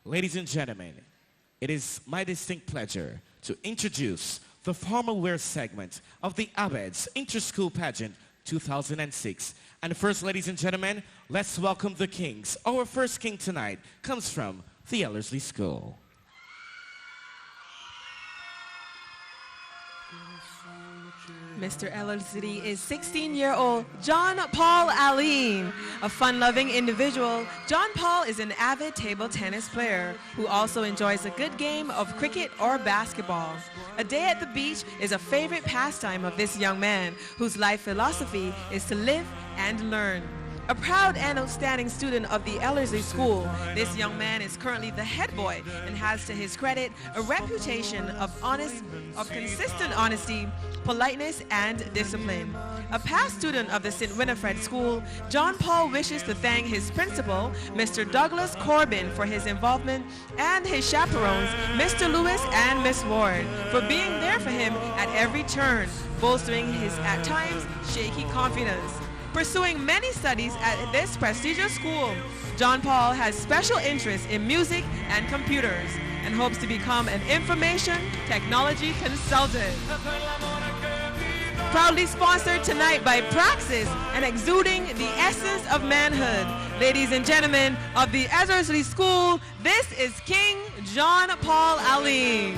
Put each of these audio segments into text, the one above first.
Ladies and gentlemen, it is my distinct pleasure to introduce the formal wear segment of the Abed's Interschool Pageant 2006. And first, ladies and gentlemen, let's welcome the kings. Our first king tonight comes from the Ellerslie School. Mr. Ellerslie is 16-year-old John Paul Aline. A fun-loving individual, John Paul is an avid table tennis player who also enjoys a good game of cricket or basketball. A day at the beach is a favorite pastime of this young man, whose life philosophy is to live and learn. A proud and outstanding student of the Ellerslie School, this young man is currently the head boy and has to his credit a reputation of consistent honesty, politeness, and discipline. A past student of the St. Winifred School, John Paul wishes to thank his principal, Mr. Douglas Corbin, for his involvement, and his chaperones, Mr. Lewis and Miss Ward, for being there for him at every turn, bolstering his at times shaky confidence. Pursuing many studies at this prestigious school, John Paul has special interest in music and computers and hopes to become an information technology consultant. Proudly sponsored tonight by Praxis and exuding the essence of manhood. Ladies and gentlemen of the Ellerslie School, this is King John Paul Aline.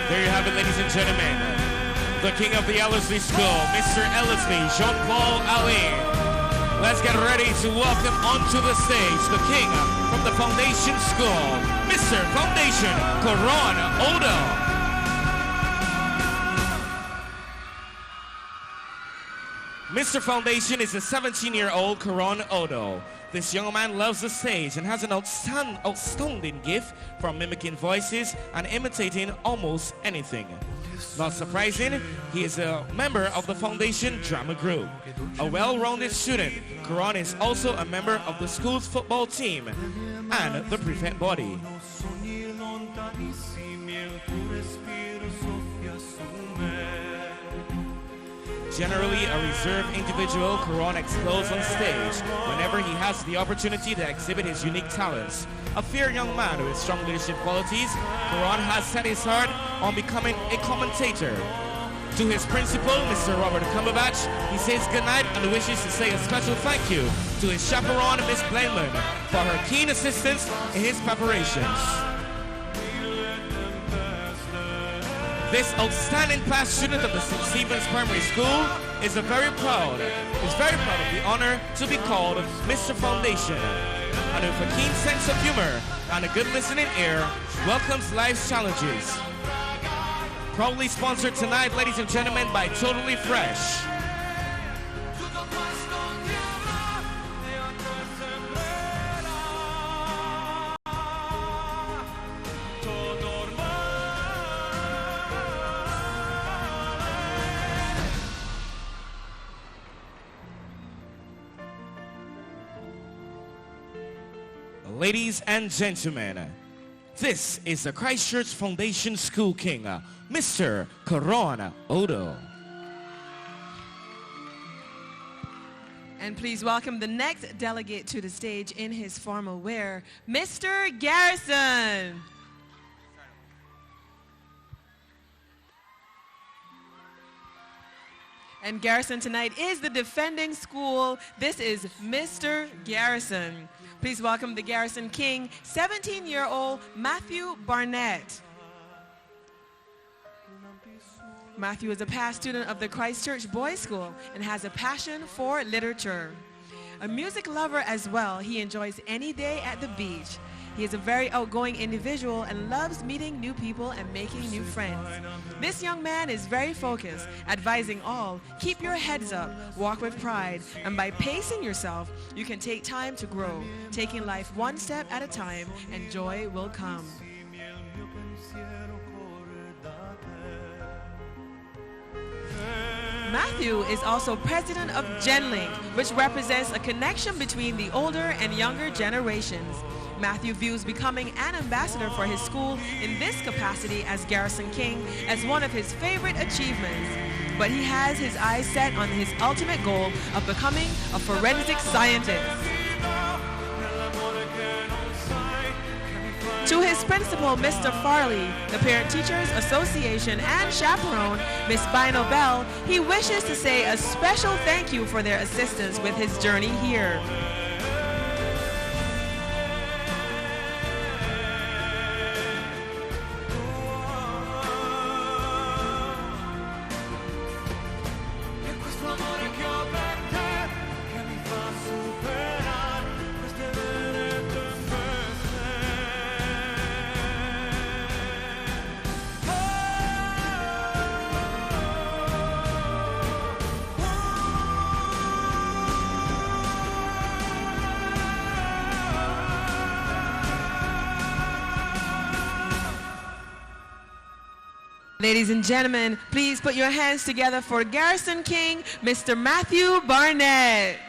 There you have it, ladies and gentlemen. The king of the Ellerslie School, Mr. Ellerslie, Jean-Paul Aline. Let's get ready to welcome onto the stage the king from the Foundation School, Mr. Foundation, Coron Odo. Mr. Foundation is a 17-year-old Coron Odo. This young man loves the stage and has an outstanding gift for mimicking voices and imitating almost anything. Not surprising, he is a member of the Foundation Drama Group. A well-rounded student, Coron is also a member of the school's football team and the prefect body. Generally a reserved individual, Coron explodes on stage whenever he has the opportunity to exhibit his unique talents. A fair young man with strong leadership qualities, Coron has set his heart on becoming a commentator. To his principal, Mr. Robert Cumberbatch, he says goodnight and wishes to say a special thank you to his chaperone, Miss Blainman, for her keen assistance in his preparations. This outstanding past student of the St. Stephen's Primary School is very proud of the honor to be called Mr. Foundation, and with a keen sense of humor and a good listening ear, welcomes life's challenges. Proudly sponsored tonight, ladies and gentlemen, by Totally Fresh. Ladies and gentlemen, this is the Christchurch Foundation School King, Mr. Coron Odo. And please welcome the next delegate to the stage in his formal wear, Mr. Garrison. And Garrison tonight is the defending school. This is Mr. Garrison. Please welcome the Garrison King, 17-year-old Matthew Barnett. Matthew is a past student of the Christchurch Boys' School and has a passion for literature. A music lover as well, he enjoys any day at the beach. He is a very outgoing individual and loves meeting new people and making new friends. This young man is very focused, advising all, keep your heads up, walk with pride, and by pacing yourself, you can take time to grow, taking life one step at a time, and joy will come. Matthew is also president of GenLink, which represents a connection between the older and younger generations. Matthew views becoming an ambassador for his school in this capacity as Garrison King as one of his favorite achievements. But he has his eyes set on his ultimate goal of becoming a forensic scientist. To his principal, Mr. Farley, the Parent Teachers Association, and chaperone, Miss Bino Bell, he wishes to say a special thank you for their assistance with his journey here. Ladies and gentlemen, please put your hands together for Garrison King, Mr. Matthew Barnett.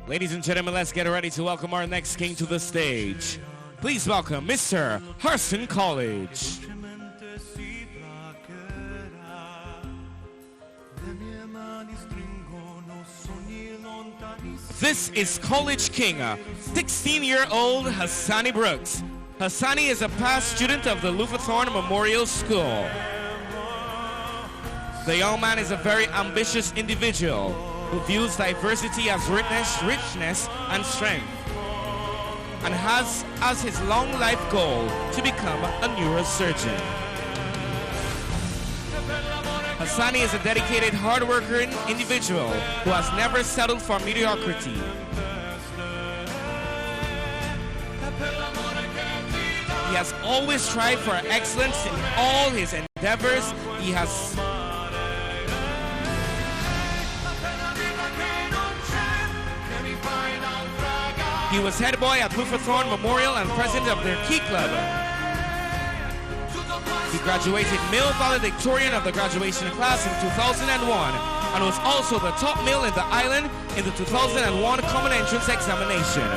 Ladies and gentlemen, let's get ready to welcome our next king to the stage. Please welcome Mr. Harson College. This is College King, 16-year-old Hassani Brooks. Hassani is a past student of the Lufathorn Memorial School. The young man is a very ambitious individual who views diversity as richness and strength, and has as his long life goal to become a neurosurgeon. Hassani is a dedicated, hard-working individual who has never settled for mediocrity. He has always strived for excellence in all his endeavors. He was head boy at Lufathorn Memorial and president of their Key Club. He graduated male valedictorian of the graduation class in 2001 and was also the top male in the island in the 2001 Common Entrance Examination.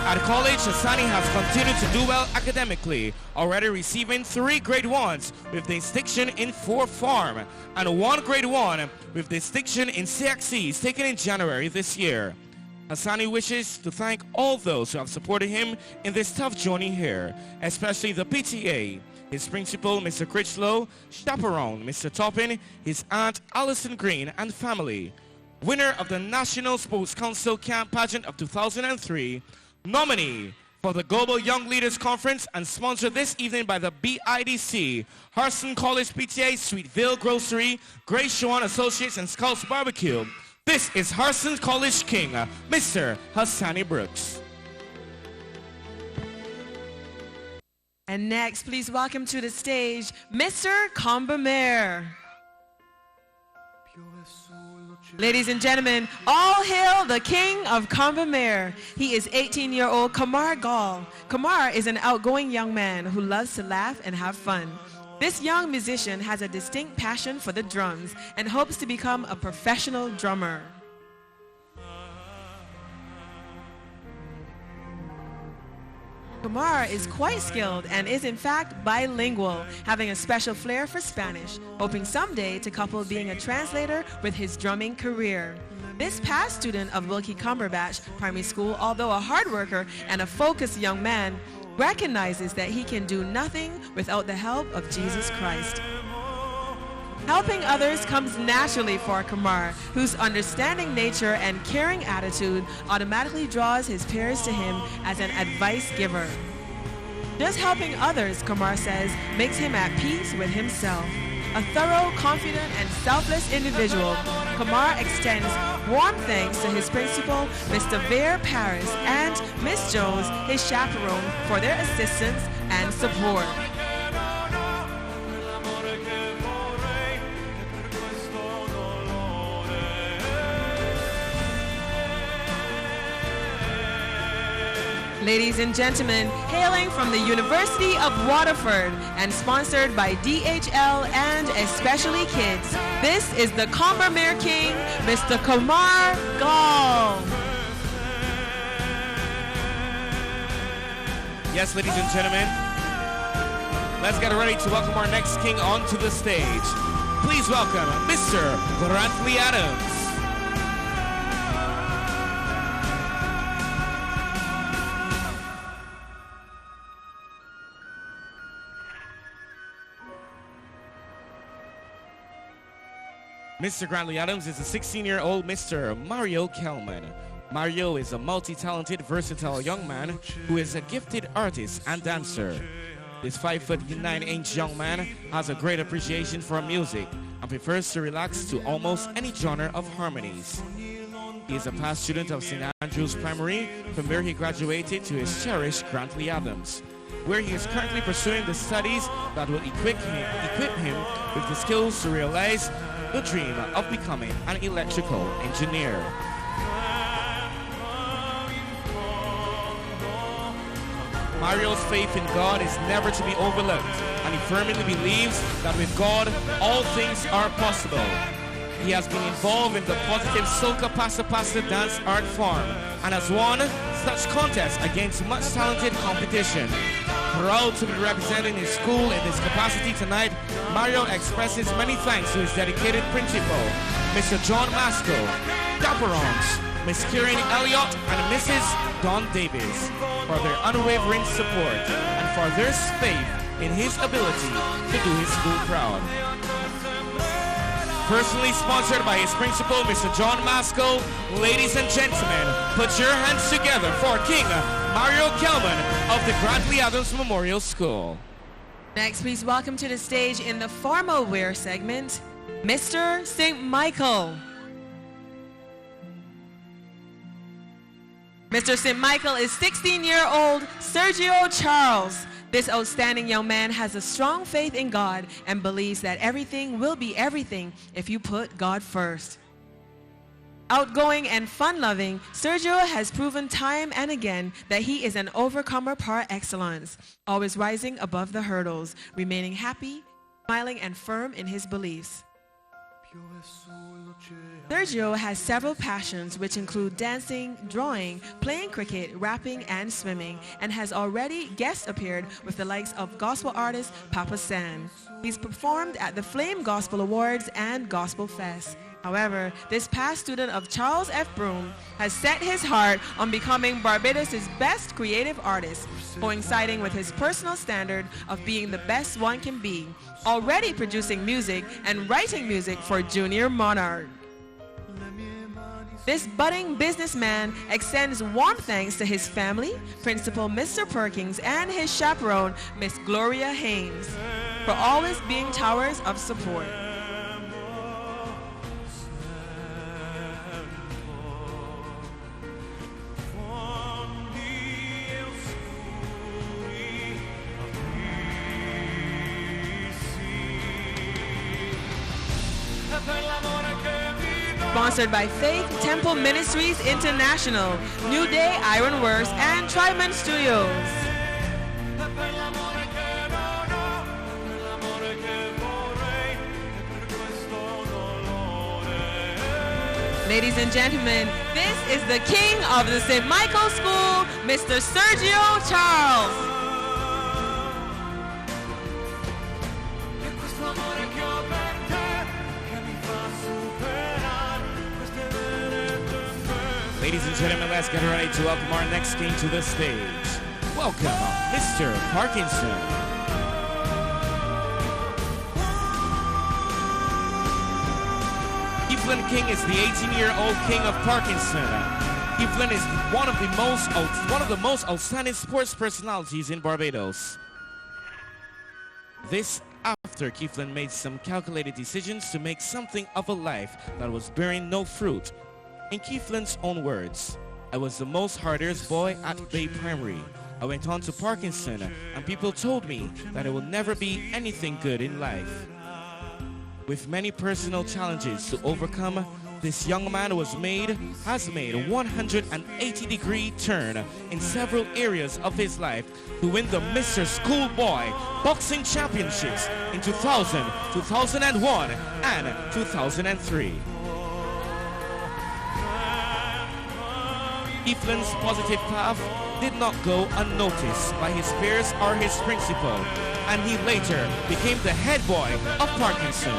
At college, Hassani has continued to do well academically, already receiving 3 grade 1s with distinction in 4 Farm and 1 grade 1 with distinction in CXCs taken in January this year. Hassani wishes to thank all those who have supported him in this tough journey here, especially the PTA, his principal, Mr. Critchlow, chaperone, Mr. Toppin, his aunt, Alison Green, and family. Winner of the National Sports Council Camp Pageant of 2003, nominee for the Global Young Leaders Conference, and sponsored this evening by the BIDC, Harson College PTA, Sweetville Grocery, Grace Shawan Associates, and Scouts Barbecue. This is Harson College King, Mr. Hassani Brooks. And next, please welcome to the stage, Mr. Combermere. Ladies and gentlemen, all hail the king of Combermere. He is 18-year-old Kamar Gall. Kamar is an outgoing young man who loves to laugh and have fun. This young musician has a distinct passion for the drums and hopes to become a professional drummer. Kamar is quite skilled and is in fact bilingual, having a special flair for Spanish, hoping someday to couple being a translator with his drumming career. This past student of Wilkie Cumberbatch Primary School, although a hard worker and a focused young man, recognizes that he can do nothing without the help of Jesus Christ. Helping others comes naturally for Kamar, whose understanding nature and caring attitude automatically draws his peers to him as an advice giver. Just helping others, Kamar says, makes him at peace with himself. A thorough, confident, and selfless individual, Kamar extends warm thanks to his principal, Mr. Vere Paris, and Miss Jones, his chaperone, for their assistance and support. Ladies and gentlemen, hailing from the University of Waterford and sponsored by DHL and Especially Kids, this is the Combermere King, Mr. Kumar Gall. Yes, ladies and gentlemen, let's get ready to welcome our next king onto the stage. Please welcome Mr. Grantley Adams. Mr. Grantley Adams is a 16-year-old Mr. Mario Kelman. Mario is a multi-talented, versatile young man who is a gifted artist and dancer. This 5'9" young man has a great appreciation for music and prefers to relax to almost any genre of harmonies. He is a past student of St. Andrew's Primary, from where he graduated to his cherished Grantley Adams, where he is currently pursuing the studies that will equip him with the skills to realize the dream of becoming an electrical engineer. Mario's faith in God is never to be overlooked, and he firmly believes that with God, all things are possible. He has been involved in the positive soca pasa pasa dance art form and has won such contests against much talented competition. Proud to be representing his school in this capacity tonight, Mario expresses many thanks to his dedicated principal, Mr. John Masco, Dapperons, Miss Kieran Elliott, and Mrs. Don Davis for their unwavering support and for their faith in his ability to do his school proud. Personally sponsored by his principal, Mr. John Masco, ladies and gentlemen, put your hands together for King Mario Kelman of the Grantley Adams Memorial School. Next, please welcome to the stage in the formal wear segment, Mr. St. Michael. Mr. St. Michael is 16-year-old Sergio Charles. This outstanding young man has a strong faith in God and believes that everything will be everything if you put God first. Outgoing and fun-loving, Sergio has proven time and again that he is an overcomer par excellence, always rising above the hurdles, remaining happy, smiling, and firm in his beliefs. Sergio has several passions which include dancing, drawing, playing cricket, rapping, and swimming, and has already guest appeared with the likes of gospel artist Papa San. He's performed at the Flame Gospel Awards and Gospel Fest. However, this past student of Charles F. Broome has set his heart on becoming Barbados' best creative artist, coinciding with his personal standard of being the best one can be, already producing music and writing music for Junior Monarch. This budding businessman extends warm thanks to his family, Principal Mr. Perkins, and his chaperone, Miss Gloria Haynes, for always being towers of support. Sponsored by Faith Temple Ministries International, New Day Ironworks, and Triman Studios. Ladies and gentlemen, this is the king of the St. Michael School, Mr. Sergio Charles. Ladies and gentlemen, let's get ready to welcome our next king to the stage. Welcome, Mr. Parkinson. Evelyn King is the 18-year-old king of Parkinson. Evelyn is one of the most outstanding sports personalities in Barbados. This after Evelyn made some calculated decisions to make something of a life that was bearing no fruit. In Evelyn's own words, I was the most hardest boy at Bay Primary. I went on to Parkinson and people told me that I will never be anything good in life. With many personal challenges to overcome, This young man has made a 180-degree turn in several areas of his life to win the Mr. Schoolboy Boxing Championships in 2000, 2001, and 2003. Keithland's positive path did not go unnoticed by his peers or his principal, and he later became the head boy of Parkinson.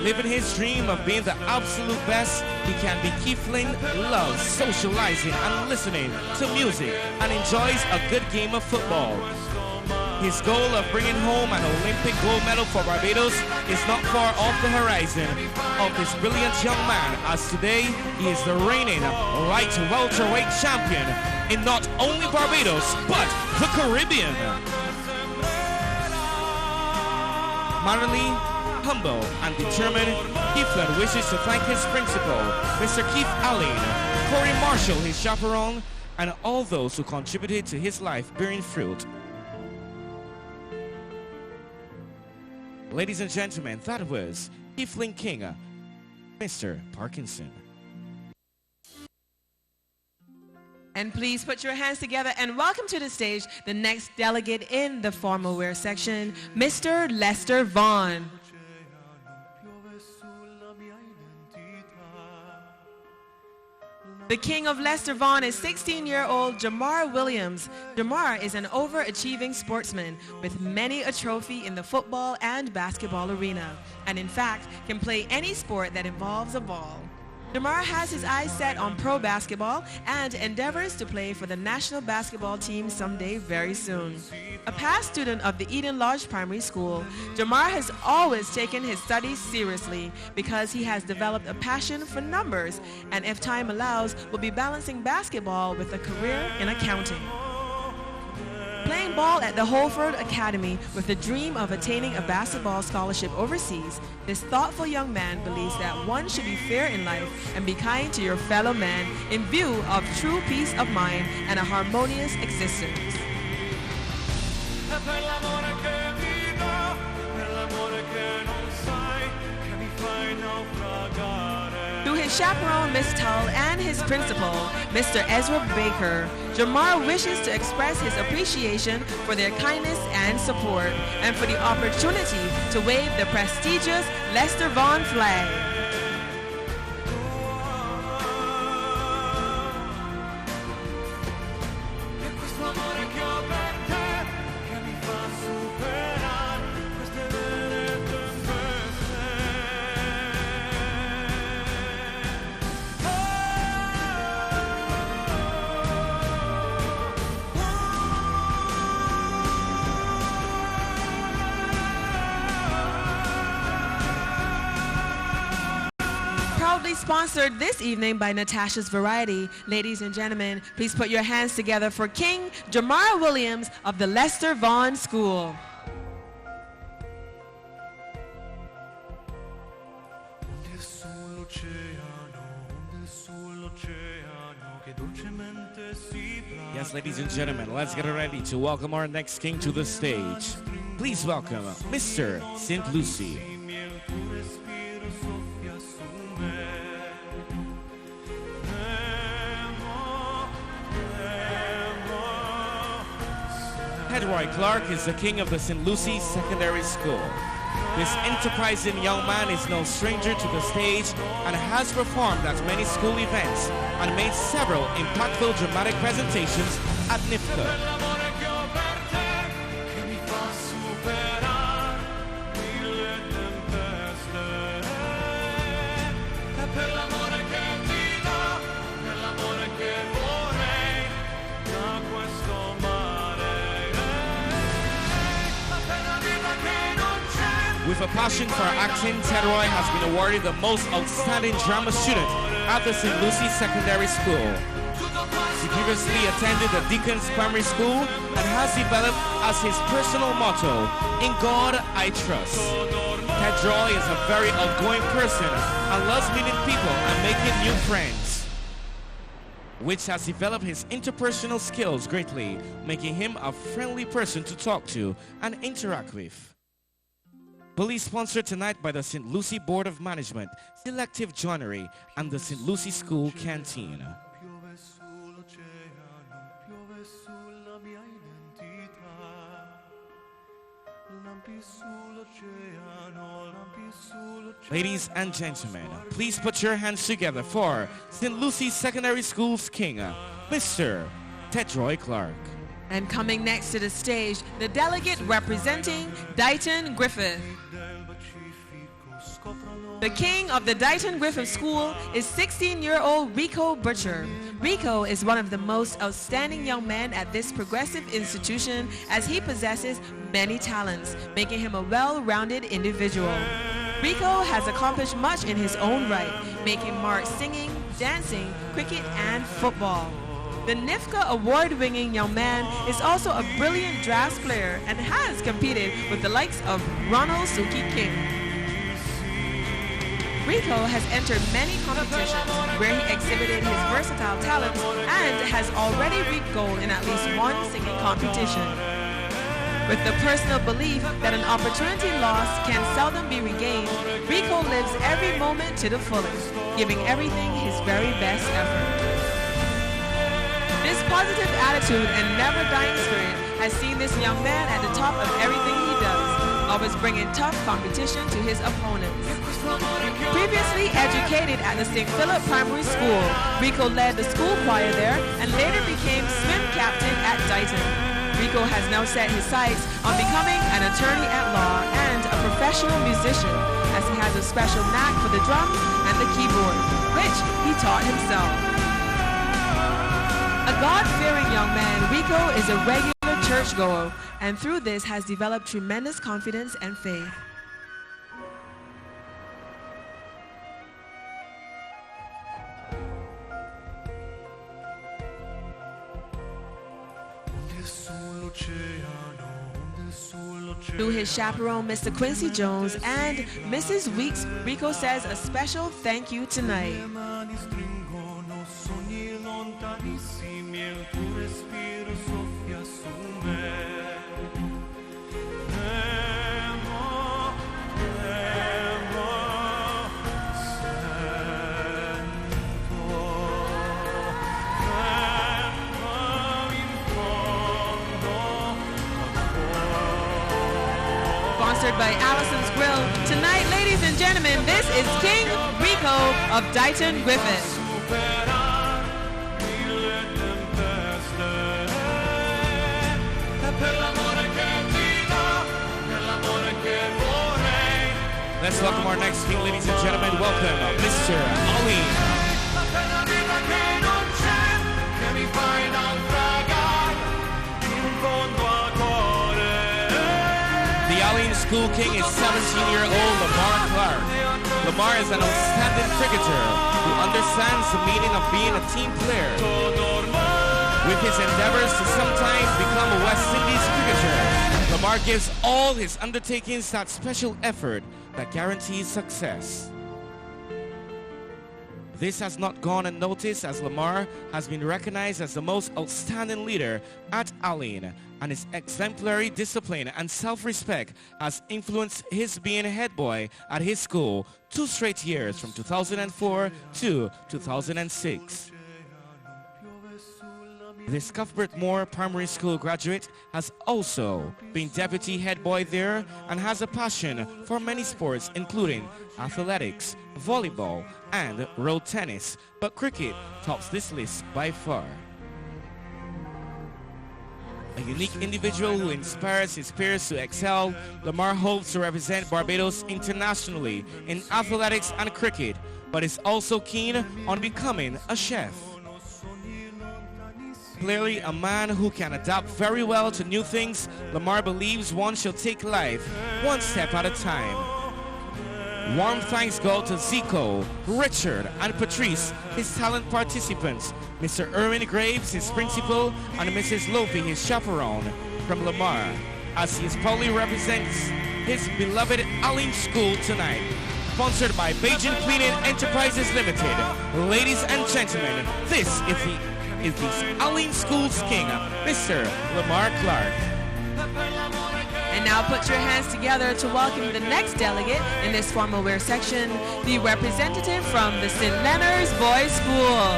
Living his dream of being the absolute best he can be, Keithland loves socializing and listening to music and enjoys a good game of football. His goal of bringing home an Olympic gold medal for Barbados is not far off the horizon of this brilliant young man, as today he is the reigning light welterweight champion in not only Barbados but the Caribbean. Manly, humble and determined, Keithland wishes to thank his principal, Mr. Keith Allen, Corey Marshall, his chaperone, and all those who contributed to his life bearing fruit. Ladies and gentlemen, that was Keithland King, Mr. Parkinson. And please put your hands together and welcome to the stage the next delegate in the formal wear section, Mr. Lester Vaughn. The king of Lester Vaughn is 16-year-old Jamar Williams. Jamar is an overachieving sportsman with many a trophy in the football and basketball arena, and in fact can play any sport that involves a ball. Jamar has his eyes set on pro basketball and endeavors to play for the national basketball team someday very soon. A past student of the Eden Lodge Primary School, Jamar has always taken his studies seriously because he has developed a passion for numbers and, if time allows, will be balancing basketball with a career in accounting. Playing ball at the Holford Academy with the dream of attaining a basketball scholarship overseas, this thoughtful young man believes that one should be fair in life and be kind to your fellow man in view of true peace of mind and a harmonious existence. Through his chaperone, Miss Tull, and his principal, Mr. Ezra Baker, Jamar wishes to express his appreciation for their kindness and support, and for the opportunity to wave the prestigious Lester Vaughn flag. Sponsored this evening by Natasha's Variety. Ladies and gentlemen, please put your hands together for King Jamar Williams of the Lester Vaughn School. Yes, ladies and gentlemen, let's get ready to welcome our next king to the stage. Please welcome Mr. St. Lucie. Roy Clark is the king of the St. Lucie Secondary School. This enterprising young man is no stranger to the stage and has performed at many school events and made several impactful dramatic presentations at NIFCA. With a passion for acting, Ted Roy has been awarded the most outstanding drama student at the St. Lucie Secondary School. He previously attended the Deacon's Primary School and has developed as his personal motto, "In God I Trust." Ted Roy is a very outgoing person and loves meeting people and making new friends, which has developed his interpersonal skills greatly, making him a friendly person to talk to and interact with. Fully sponsored tonight by the St. Lucie Board of Management, Selective Joinery, and the St. Lucie School Canteen. Ladies and gentlemen, please put your hands together for St. Lucie Secondary School's king, Mr. Tedroy Clark. And coming next to the stage, the delegate representing Dighton Griffith. The king of the Dighton Griffith School is 16-year-old Rico Butcher. Rico is one of the most outstanding young men at this progressive institution as he possesses many talents, making him a well-rounded individual. Rico has accomplished much in his own right, making marks singing, dancing, cricket, and football. The NIFCA award-winning young man is also a brilliant drafts player and has competed with the likes of Ronald Suki King. Rico has entered many competitions where he exhibited his versatile talents and has already reached gold in at least one singing competition. With the personal belief that an opportunity lost can seldom be regained, Rico lives every moment to the fullest, giving everything his very best effort. This positive attitude and never-dying spirit has seen this young man at the top of everything he does, always bringing tough competition to his opponents. Previously educated at the St. Philip Primary School, Rico led the school choir there and later became swim captain at Dighton. Rico has now set his sights on becoming an attorney at law and a professional musician, as he has a special knack for the drums and the keyboard, which he taught himself. A God-fearing young man, Rico is a regular churchgoer, and through this has developed tremendous confidence and faith. Through his chaperone, Mr. Quincy Jones, and Mrs. Weeks, Rico says a special thank you tonight. Sponsored by Allison's Grill. Tonight, ladies and gentlemen, this is King Rico of Dighton Griffith. Let's welcome our next king, ladies and gentlemen. Welcome, Mr. Ali. The Allen School King is 17-year-old Lamar Clark. Lamar is an outstanding cricketer who understands the meaning of being a team player. With his endeavors to sometimes become a West Indies cricketer, Lamar gives all his undertakings that special effort that guarantees success. This has not gone unnoticed, as Lamar has been recognized as the most outstanding leader at Allen, and his exemplary discipline and self-respect has influenced his being head boy at his school 2 straight years from 2004 to 2006. This Cuthbert Moore Primary School graduate has also been deputy head boy there and has a passion for many sports including athletics, volleyball, and road tennis, but cricket tops this list by far. A unique individual who inspires his peers to excel, Lamar hopes to represent Barbados internationally in athletics and cricket, but is also keen on becoming a chef. Clearly a man who can adapt very well to new things, Lamar believes one should take life one step at a time. Warm thanks go to Zico, Richard, and Patrice, his talent participants, Mr. Erwin Graves, his principal, and Mrs. Lofi, his chaperone, from Lamar, as he proudly represents his beloved Allen School tonight. Sponsored by Pageant Cleaning Enterprises Limited. Ladies and gentlemen, this is the Allen School's king, Mr. Lamar Clark. And And now put your hands together to welcome the next delegate in this formal wear section, the representative from the St. Leonard's Boys School.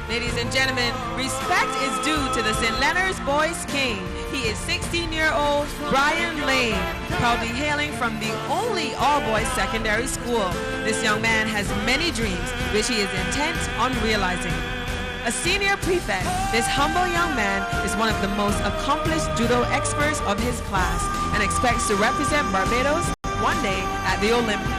Ladies and gentlemen, respect is due to the St. Leonard's Boys King. He is 16-year-old Brian Lane, proudly hailing from the only all-boys secondary school. This young man has many dreams, which he is intent on realizing. A senior prefect, this humble young man is one of the most accomplished judo experts of his class and expects to represent Barbados one day at the Olympics.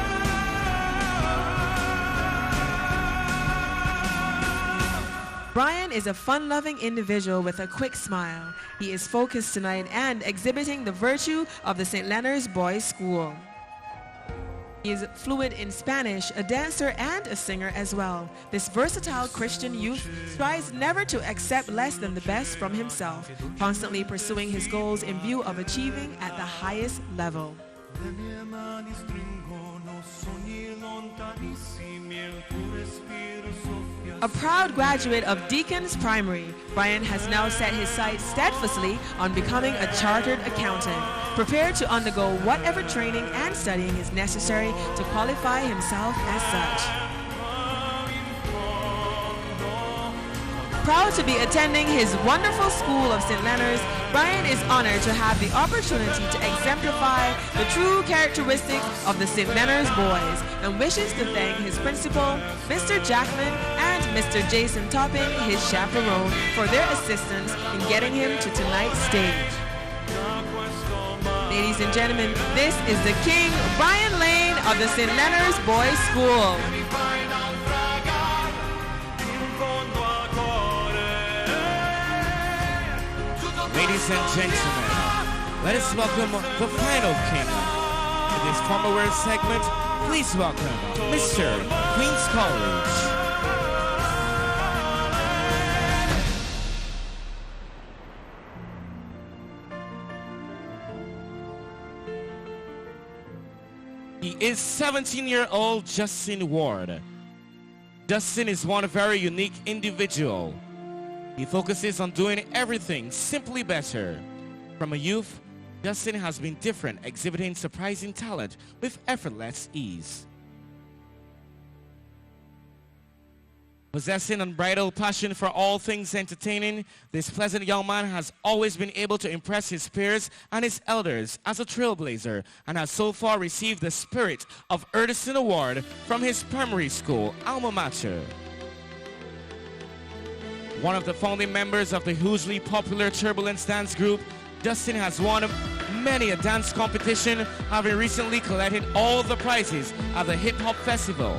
Brian is a fun-loving individual with a quick smile. He is focused tonight and exhibiting the virtue of the St. Leonard's Boys School. He is fluent in Spanish, a dancer and a singer as well. This versatile Christian youth strives never to accept less than the best from himself, constantly pursuing his goals in view of achieving at the highest level. A proud graduate of Deacon's Primary, Brian has now set his sights steadfastly on becoming a chartered accountant, prepared to undergo whatever training and studying is necessary to qualify himself as such. Proud to be attending his wonderful school of St. Leonard's, Brian is honored to have the opportunity to exemplify the true characteristics of the St. Leonard's boys and wishes to thank his principal, Mr. Jackman, and Mr. Jason Toppin, his chaperone, for their assistance in getting him to tonight's stage. Ladies and gentlemen, this is the King, Brian Lane of the St. Leonard's Boys School. Ladies and gentlemen, let us welcome the final king. In this formal wear segment, please welcome Mr. Queen's College. He is 17-year-old Justin Ward. Justin is one very unique individual. He focuses on doing everything simply better. From a youth, Justin has been different, exhibiting surprising talent with effortless ease. Possessing unbridled passion for all things entertaining, this pleasant young man has always been able to impress his peers and his elders as a trailblazer and has so far received the Spirit of Edison Award from his primary school alma mater. One of the founding members of the hugely popular Turbulence dance group, Justin has won many a dance competition, having recently collected all the prizes at the Hip Hop Festival.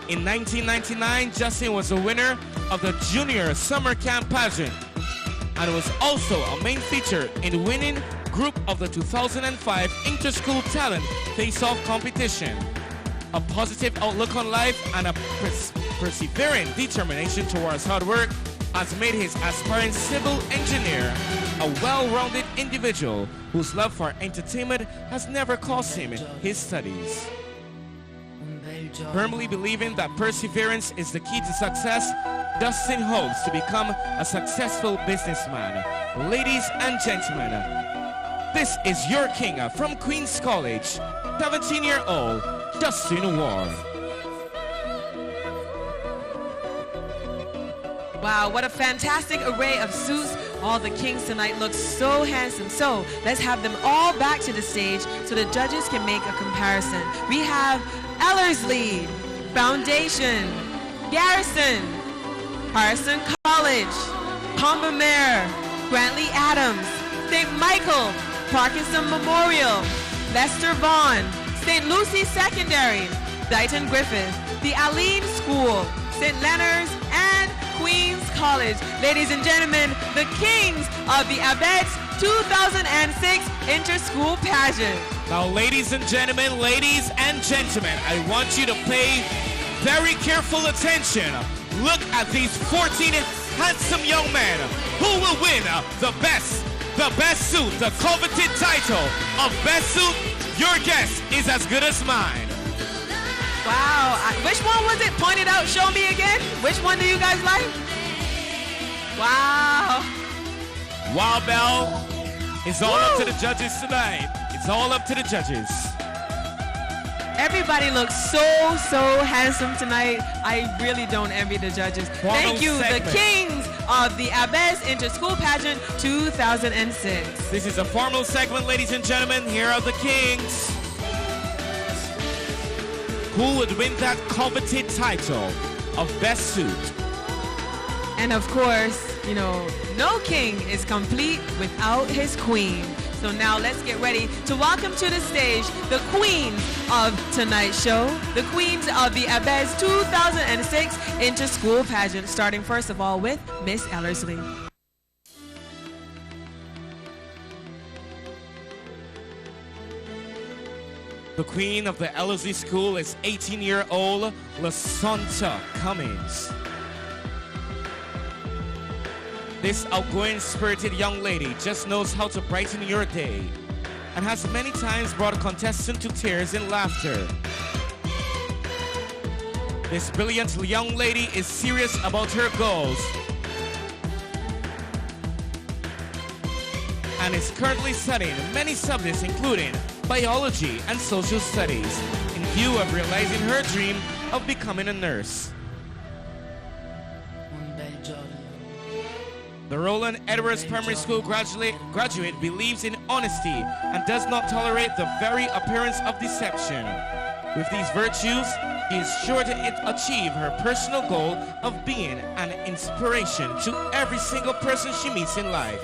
In 1999, Justin was a winner of the Junior Summer Camp Pageant and was also a main feature in winning group of the 2005 Interschool Talent Face-Off competition. A positive outlook on life and a persevering determination towards hard work has made his aspiring civil engineer a well-rounded individual whose love for entertainment has never cost him his studies. Firmly believing that perseverance is the key to success, Justin hopes to become a successful businessman. Ladies and gentlemen, this is your king from Queen's College, 17-year-old Justin Ward. Wow, what a fantastic array of suits. All the kings tonight look so handsome. So let's have them all back to the stage so the judges can make a comparison. We have Ellerslie, Foundation, Garrison, Harrison College, Combermere, Grantley Adams, St. Michael, Parkinson Memorial, Lester Vaughan, St. Lucie Secondary, Dighton Griffith, the Aline School, St. Leonard's, and Queen's College. Ladies and gentlemen, the kings of the Abed 2006 Interschool Pageant. Now, ladies and gentlemen, I want you to pay very careful attention. Look at these 14 handsome young men who will win the best suit, the coveted title of best suit. Your guess is as good as mine. Wow, which one was it? Point it out, show me again. Which one do you guys like? Wow. Wow, Bell, it's all up to the judges tonight. It's all up to the judges. Everybody looks so handsome tonight. I really don't envy the judges. Thank you, segment. The kings of the Abed Interschool Pageant 2006. This is a formal segment, ladies and gentlemen. Here are the kings. Who would win that coveted title of Best Suit? And of course, you know, no king is complete without his queen. So now let's get ready to welcome to the stage the queens of tonight's show, the queens of the Abed's 2006 Interschool Pageant, starting first of all with Miss Ellerslie. The queen of the Ellerslie School is 18-year-old Lasanta Cummings. This outgoing, spirited young lady just knows how to brighten your day and has many times brought a contestant to tears and laughter. This brilliant young lady is serious about her goals and is currently studying many subjects including biology and social studies in view of realizing her dream of becoming a nurse. The Roland Edwards Primary School graduate believes in honesty and does not tolerate the very appearance of deception. With these virtues, she is sure to achieve her personal goal of being an inspiration to every single person she meets in life.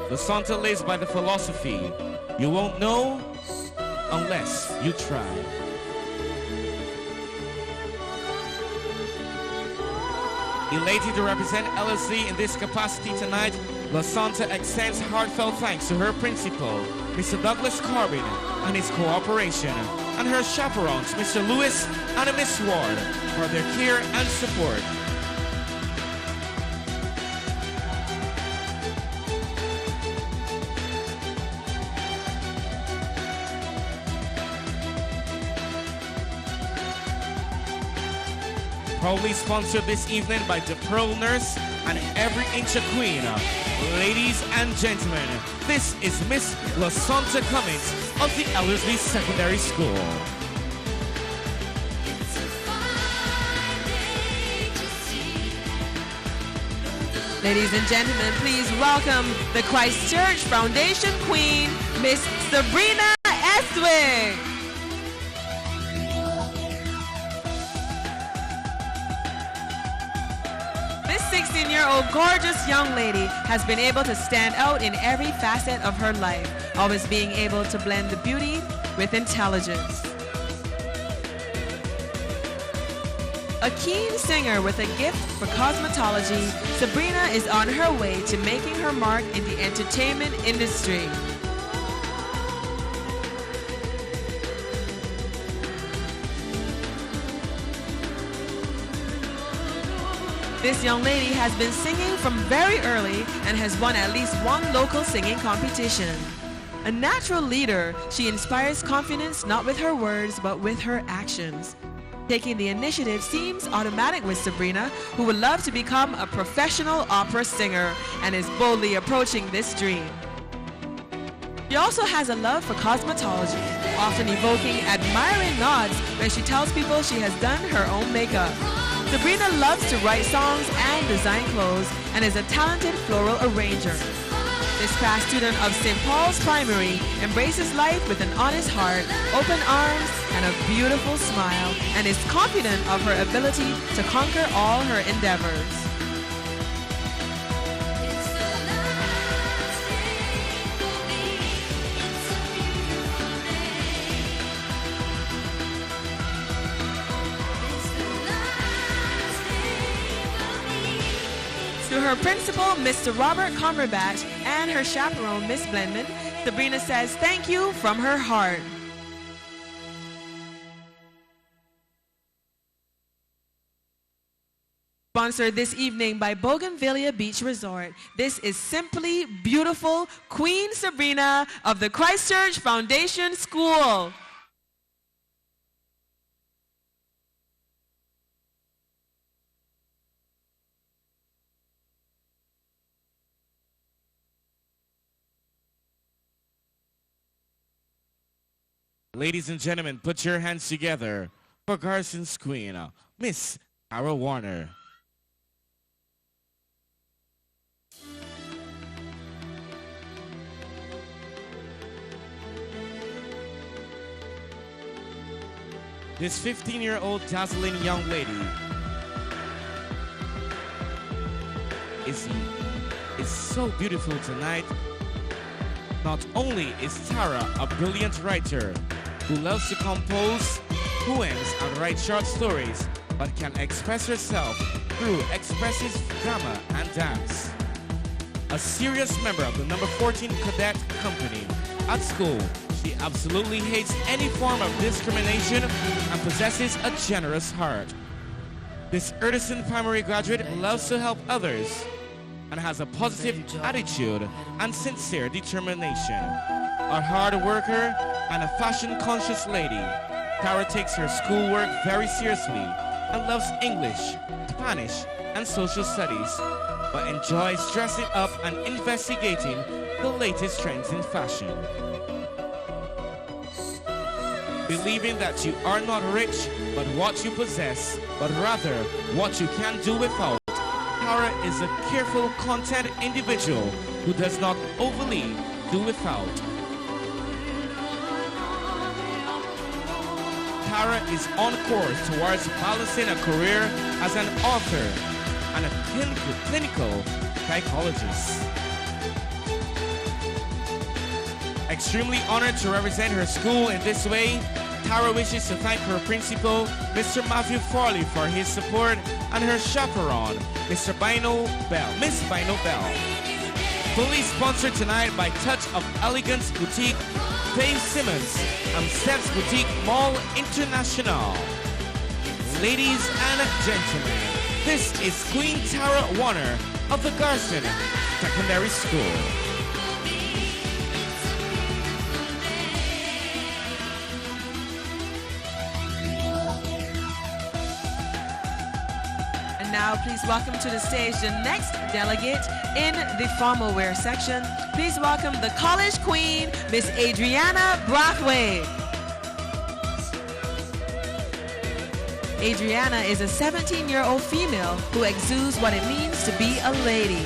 Lasanta lives by the philosophy, you won't know unless you try. Elated to represent Ellerslie in this capacity tonight, Lasanta extends heartfelt thanks to her principal, Mr. Douglas Corbin, and his cooperation, and her chaperones, Mr. Lewis and Miss Ward, for their care and support. Proudly sponsored this evening by the Pearl Nurse and Every Inch a Queen. Ladies and gentlemen, this is Miss Lasanta Cummings of the Ellerslie Secondary School. Ladies and gentlemen, please welcome the Christchurch Foundation Queen, Miss Sabrina Estwick. This 16-year-old gorgeous young lady has been able to stand out in every facet of her life, always being able to blend the beauty with intelligence. A keen singer with a gift for cosmetology, Sabrina is on her way to making her mark in the entertainment industry. This young lady has been singing from very early and has won at least one local singing competition. A natural leader, she inspires confidence not with her words but with her actions. Taking the initiative seems automatic with Sabrina, who would love to become a professional opera singer and is boldly approaching this dream. She also has a love for cosmetology, often evoking admiring nods when she tells people she has done her own makeup. Sabrina loves to write songs and design clothes and is a talented floral arranger. This past student of St. Paul's Primary embraces life with an honest heart, open arms, and a beautiful smile, and is confident of her ability to conquer all her endeavors. To her principal, Mr. Robert Cumberbatch, and her chaperone, Miss Blendman, Sabrina says thank you from her heart. Sponsored this evening by Bougainvillea Beach Resort, this is Simply Beautiful Queen Sabrina of the Christchurch Foundation School. Ladies and gentlemen, put your hands together for Garson's queen, Miss Tara Warner. This 15-year-old dazzling young lady is so beautiful tonight. Not only is Tara a brilliant writer who loves to compose poems and write short stories, but can express herself through expressive drama and dance. A serious member of the number 14 cadet company at school, she absolutely hates any form of discrimination and possesses a generous heart. This Edison primary graduate loves to help others and has a positive attitude and sincere determination. A hard worker and a fashion-conscious lady, Tara takes her schoolwork very seriously and loves English, Spanish, and social studies, but enjoys dressing up and investigating the latest trends in fashion. Believing that you are not rich, but what you possess, but rather what you can do without, Tara is a careful, content individual who does not overly do without. Tara is on course towards balancing a career as an author and a clinical psychologist. Extremely honored to represent her school in this way, Tara wishes to thank her principal, Mr. Matthew Farley, for his support, and her chaperone, Miss Bino Bell. Fully sponsored tonight by Touch of Elegance Boutique, Dave Simmons, and Steps Boutique Mall International. Ladies and gentlemen, this is Queen Tara Warner of the Garson Secondary School. Now, please welcome to the stage the next delegate in the formal wear section. Please welcome the college queen, Miss Adriana Brathwaite. Adriana is a 17-year-old female who exudes what it means to be a lady.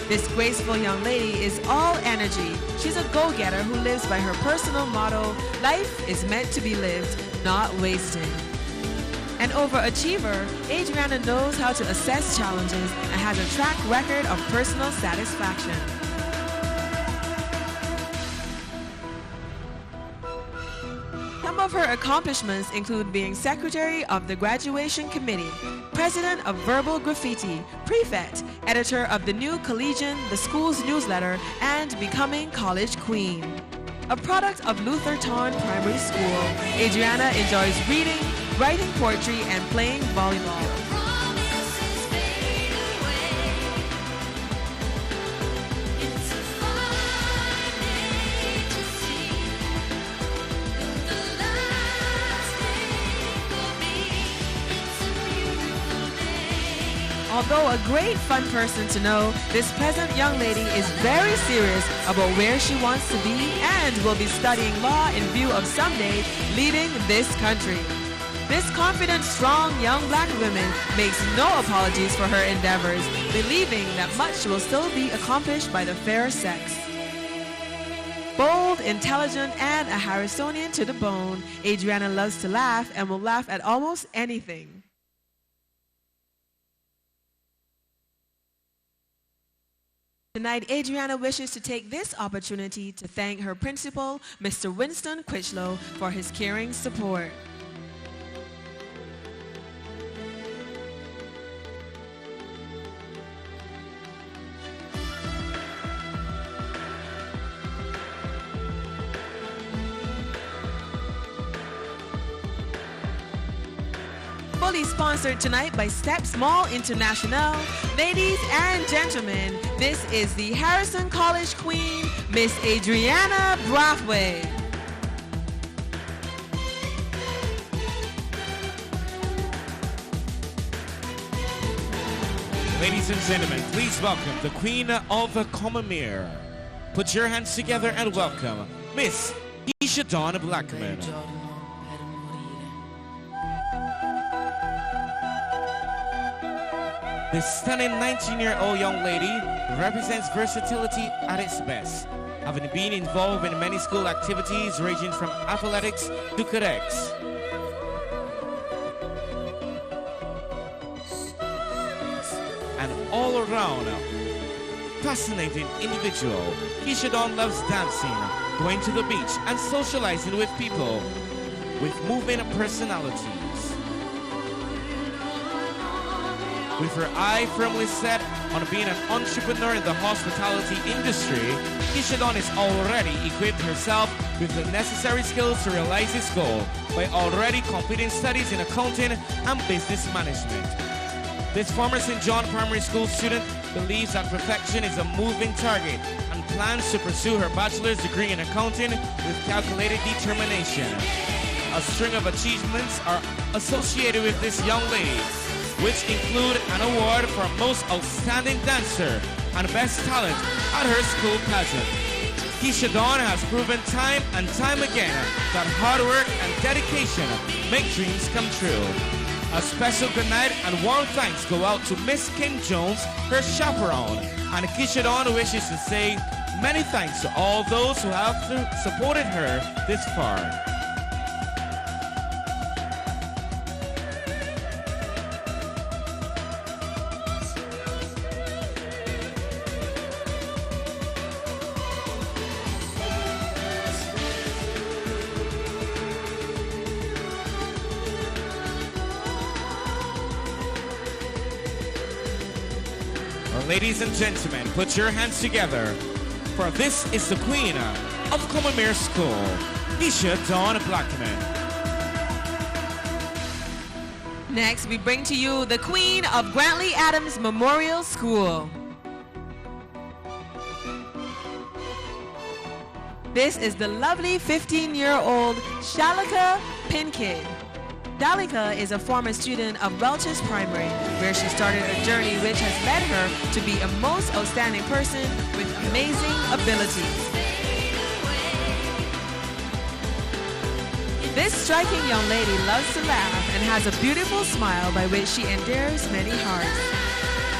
This graceful young lady is all energy. She's a go-getter who lives by her personal motto, life is meant to be lived, not wasted. An overachiever, Adriana knows how to assess challenges and has a track record of personal satisfaction. Some of her accomplishments include being secretary of the graduation committee, president of Verbal Graffiti, prefect, editor of the New Collegian, the school's newsletter, and becoming college queen. A product of Luther Tawn Primary School, Adriana enjoys reading, writing poetry, and playing volleyball. Although a great fun person to know, this present young lady is very serious about where she wants to be and will be studying law in view of someday leading this country. This confident, strong, young black woman makes no apologies for her endeavors, believing that much will still be accomplished by the fair sex. Bold, intelligent, and a Harrisonian to the bone, Adriana loves to laugh and will laugh at almost anything. Tonight, Adriana wishes to take this opportunity to thank her principal, Mr. Winston Quitchlow, for his caring support. Fully sponsored tonight by Steps Mall International. Ladies and gentlemen, this is the Harrison College Queen, Miss Adriana Brathwaite. Ladies and gentlemen, please welcome the Queen of the Commonwealth. Put your hands together and welcome Miss Keisha Dawn Blackman. This stunning 19-year-old young lady represents versatility at its best, having been involved in many school activities ranging from athletics to cadets. An all-around fascinating individual, Keisha Dawn loves dancing, going to the beach, and socializing with people with moving personalities. With her eye firmly set on being an entrepreneur in the hospitality industry, Keisha Dawn is already equipped herself with the necessary skills to realize this goal by already completing studies in accounting and business management. This former St. John Primary School student believes that perfection is a moving target and plans to pursue her bachelor's degree in accounting with calculated determination. A string of achievements are associated with this young lady, which include an award for Most Outstanding Dancer and Best Talent at her school pageant. Keisha Dawn has proven time and time again that hard work and dedication make dreams come true. A special good night and warm thanks go out to Miss Kim Jones, her chaperone, and Keisha Dawn wishes to say many thanks to all those who have supported her this far. Ladies and gentlemen, put your hands together, for this is the Queen of Commerce School, Keisha Dawn Blackman. Next, we bring to you the Queen of Grantley Adams Memorial School. This is the lovely 15-year-old Shalika Pinkid. Dalika is a former student of Welch's Primary, where she started a journey which has led her to be a most outstanding person with amazing abilities. This striking young lady loves to laugh and has a beautiful smile by which she endears many hearts.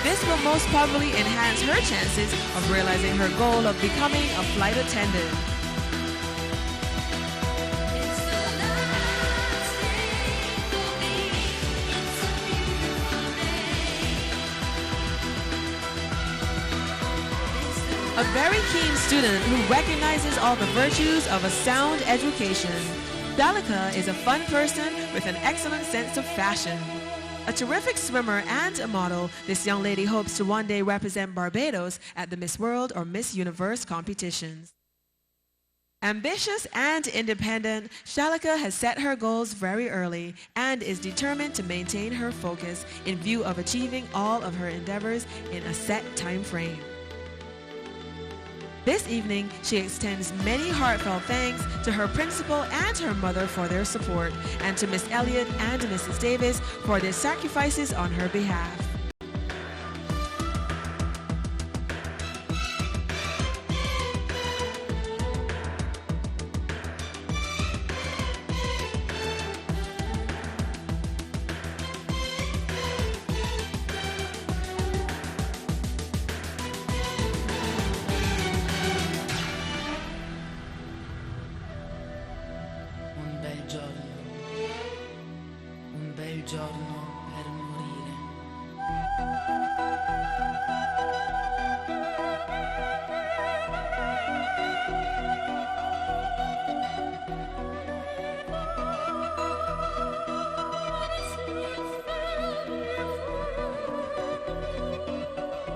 This will most probably enhance her chances of realizing her goal of becoming a flight attendant. A very keen student who recognizes all the virtues of a sound education. Dalika is a fun person with an excellent sense of fashion. A terrific swimmer and a model, this young lady hopes to one day represent Barbados at the Miss World or Miss Universe competitions. Ambitious and independent, Shalika has set her goals very early and is determined to maintain her focus in view of achieving all of her endeavors in a set time frame. This evening, she extends many heartfelt thanks to her principal and her mother for their support, and to Miss Elliott and Mrs. Davis for their sacrifices on her behalf.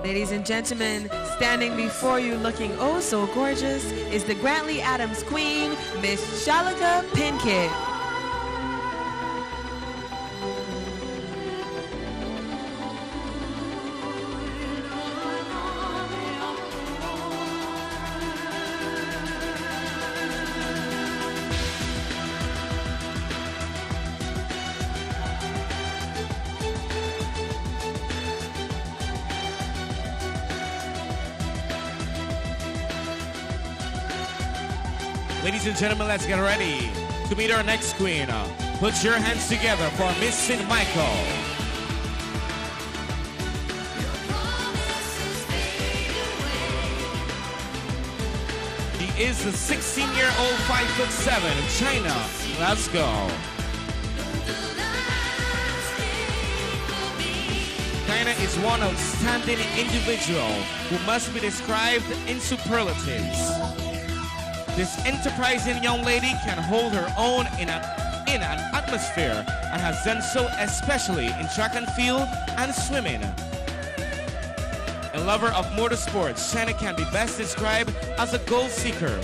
Ladies and gentlemen, standing before you looking oh so gorgeous is the Grantley Adams Queen, Miss Shalika Pinkid. Ladies and gentlemen, let's get ready to meet our next queen. Put your hands together for Miss St. Michael. She is a 16-year-old, 5'7", China. Let's go. China is one outstanding individual who must be described in superlatives. This enterprising young lady can hold her own in an atmosphere and has done so especially in track and field and swimming. A lover of motorsports, China can be best described as a goal seeker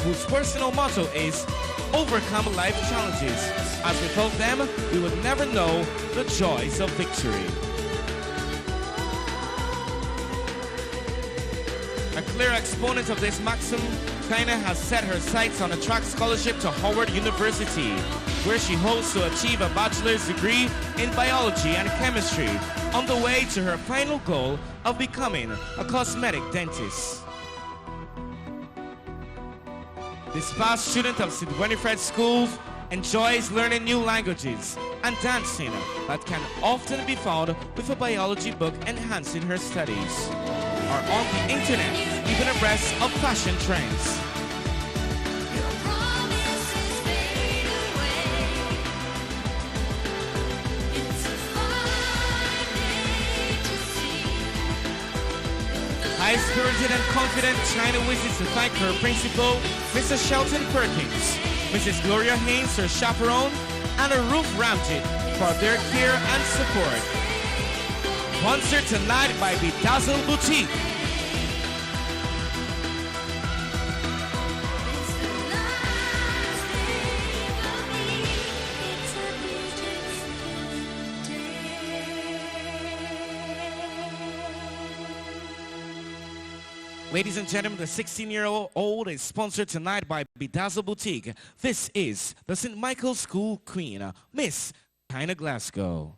whose personal motto is overcome life challenges, as without them we would never know the joys of victory. A clear exponent of this maxim, China has set her sights on a track scholarship to Howard University, where she hopes to achieve a bachelor's degree in biology and chemistry, on the way to her final goal of becoming a cosmetic dentist. This past student of St. Winifred School enjoys learning new languages and dancing that can often be found with a biology book enhancing her studies, or on the internet, even abreast of fashion trends. High-spirited and confident, China wishes to thank her principal, Mr. Shelton Perkins, Mrs. Gloria Haynes, her chaperone, and Ruth Ramjet for their care and support. Sponsored tonight by Bedazzle Boutique. Ladies and gentlemen, the 16-year-old is sponsored tonight by Bedazzle Boutique. This is the St. Michael's School Queen, Miss China Glasgow.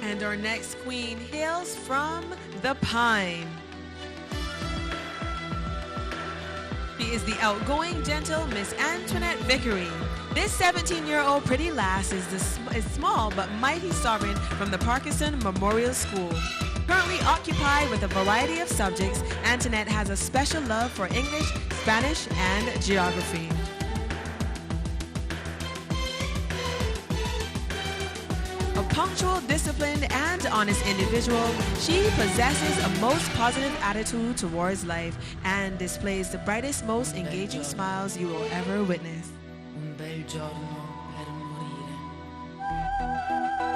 And our next queen hails from the Pine. She is the outgoing, gentle Miss Antoinette Vickery. This 17-year-old pretty lass is small but mighty sovereign from the Parkinson Memorial School. Currently occupied with a variety of subjects, Antoinette has a special love for English, Spanish, and geography. A punctual, disciplined, and honest individual, she possesses a most positive attitude towards life and displays the brightest, most engaging smiles you will ever witness.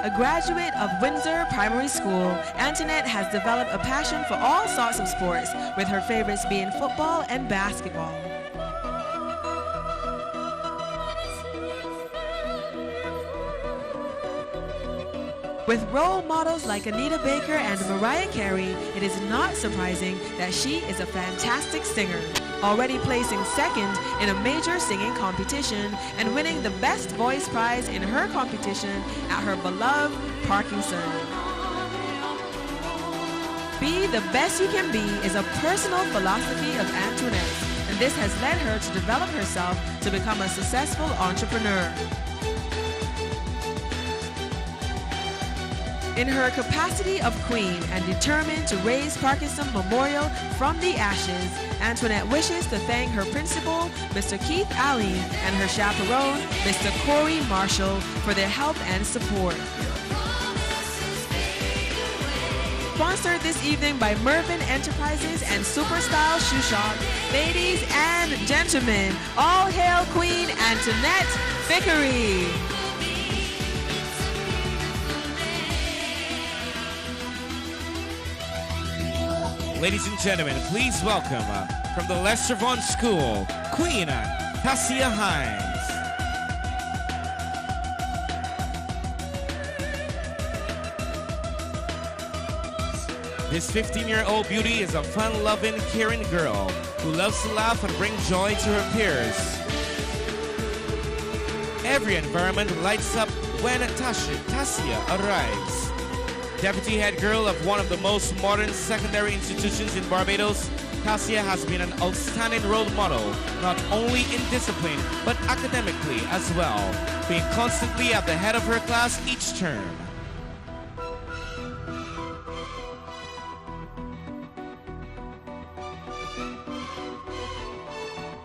A graduate of Windsor Primary School, Antoinette has developed a passion for all sorts of sports, with her favorites being football and basketball. With role models like Anita Baker and Mariah Carey, it is not surprising that she is a fantastic singer, already placing second in a major singing competition and winning the Best Voice Prize in her competition at her beloved Parkinson. Be the best you can be is a personal philosophy of Antoinette's, and this has led her to develop herself to become a successful entrepreneur. In her capacity of queen and determined to raise Parkinson Memorial from the ashes, Antoinette wishes to thank her principal, Mr. Keith Allen, and her chaperone, Mr. Corey Marshall, for their help and support. Sponsored this evening by Mervyn Enterprises and Superstyle Shoe Shop. Ladies and gentlemen, all hail Queen Antoinette Vickery. Ladies and gentlemen, please welcome from the Lester Vaughan School, Queen Tassia Hines. This 15-year-old beauty is a fun-loving, caring girl who loves to laugh and bring joy to her peers. Every environment lights up when Tassia arrives. deputy head girl of one of the most modern secondary institutions in Barbados, Tassia has been an outstanding role model, not only in discipline, but academically as well, being constantly at the head of her class each term.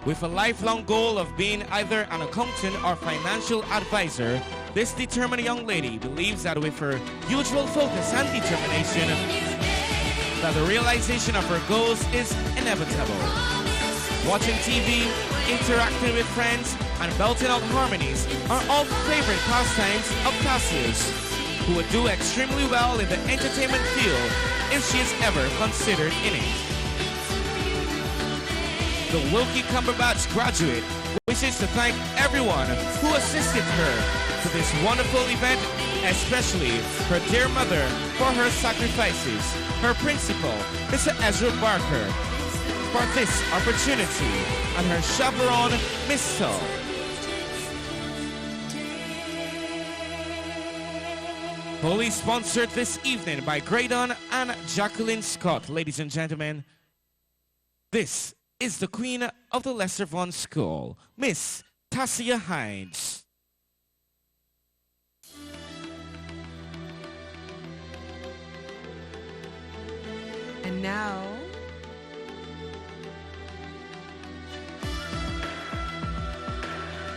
With a lifelong goal of being either an accountant or financial advisor, this determined young lady believes that with her usual focus and determination, that the realization of her goals is inevitable. Watching TV, interacting with friends, and belting out harmonies are all favorite pastimes of Tassia's, who would do extremely well in the entertainment field if she is ever considered in it. The Wilkie Cumberbatch graduate wishes to thank everyone who assisted her to this wonderful event, especially her dear mother for her sacrifices, her principal, Mr. Ezra Barker, for this opportunity, and her chaperone, Miss Saul. Wholly sponsored this evening by Graydon and Jacqueline Scott. Ladies and gentlemen, this is the Queen of the Lesser Vaughan School, Miss Tassia Hines. And now,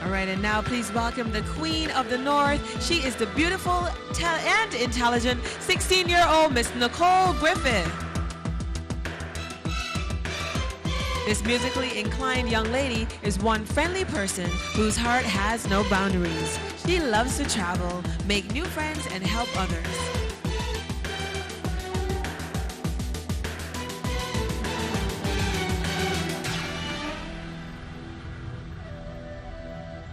all right, and now please welcome the Queen of the North. She is the beautiful and intelligent 16-year-old Miss Nicole Griffith. This musically inclined young lady is one friendly person whose heart has no boundaries. She loves to travel, make new friends, and help others.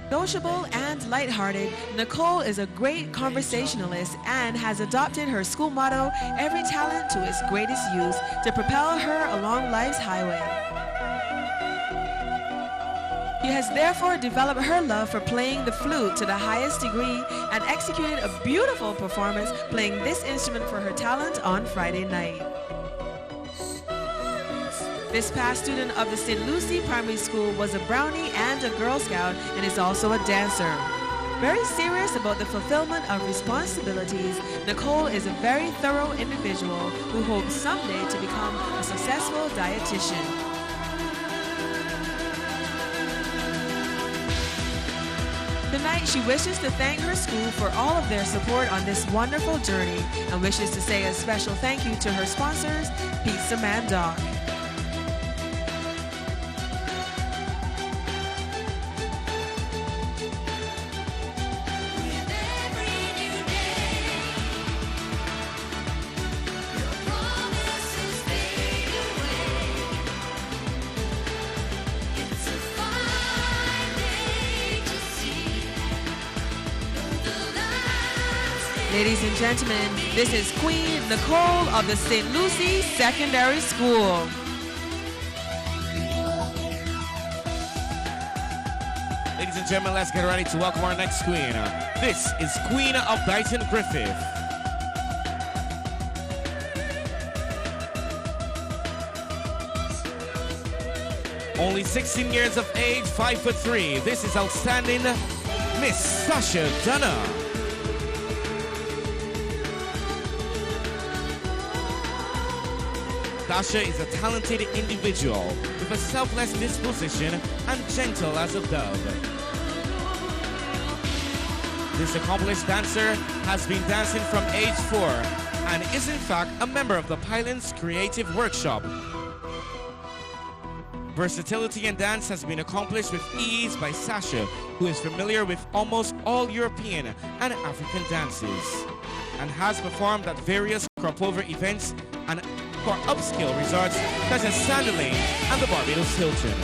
Sociable and lighthearted, Nicole is a great conversationalist and has adopted her school motto, every talent to its greatest use, to propel her along life's highway. She has therefore developed her love for playing the flute to the highest degree and executed a beautiful performance playing this instrument for her talent on Friday night. This past student of the St. Lucie Primary School was a Brownie and a Girl Scout and is also a dancer. Very serious about the fulfillment of responsibilities, Nicole is a very thorough individual who hopes someday to become a successful dietitian. Tonight, she wishes to thank her school for all of their support on this wonderful journey and wishes to say a special thank you to her sponsors, Pizza Man Doc. Ladies and gentlemen, this is Queen Nicole of the St. Lucie Secondary School. Ladies and gentlemen, let's get ready to welcome our next queen. This is Queen of Dighton Griffith. Only 16 years of age, 5'3". This is outstanding Miss Sasha Dunner. Sasha is a talented individual with a selfless disposition and gentle as a dove. This accomplished dancer has been dancing from age 4 and is in fact a member of the Pylons Creative Workshop. Versatility in dance has been accomplished with ease by Sasha, who is familiar with almost all European and African dances and has performed at various crossover events and for upscale resorts such as Sanderlane and the Barbados Hilton.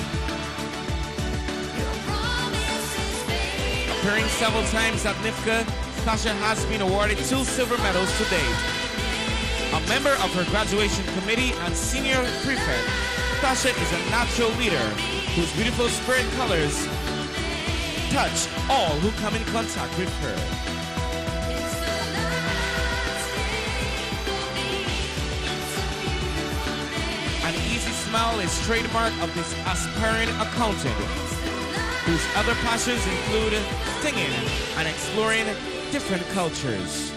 Appearing several times at NIFCA, Sasha has been awarded 2 silver medals to date. A member of her graduation committee and senior prefect, Sasha is a natural leader whose beautiful spirit colors touch all who come in contact with her. smile is trademark of this aspiring accountant, whose other passions include singing and exploring different cultures.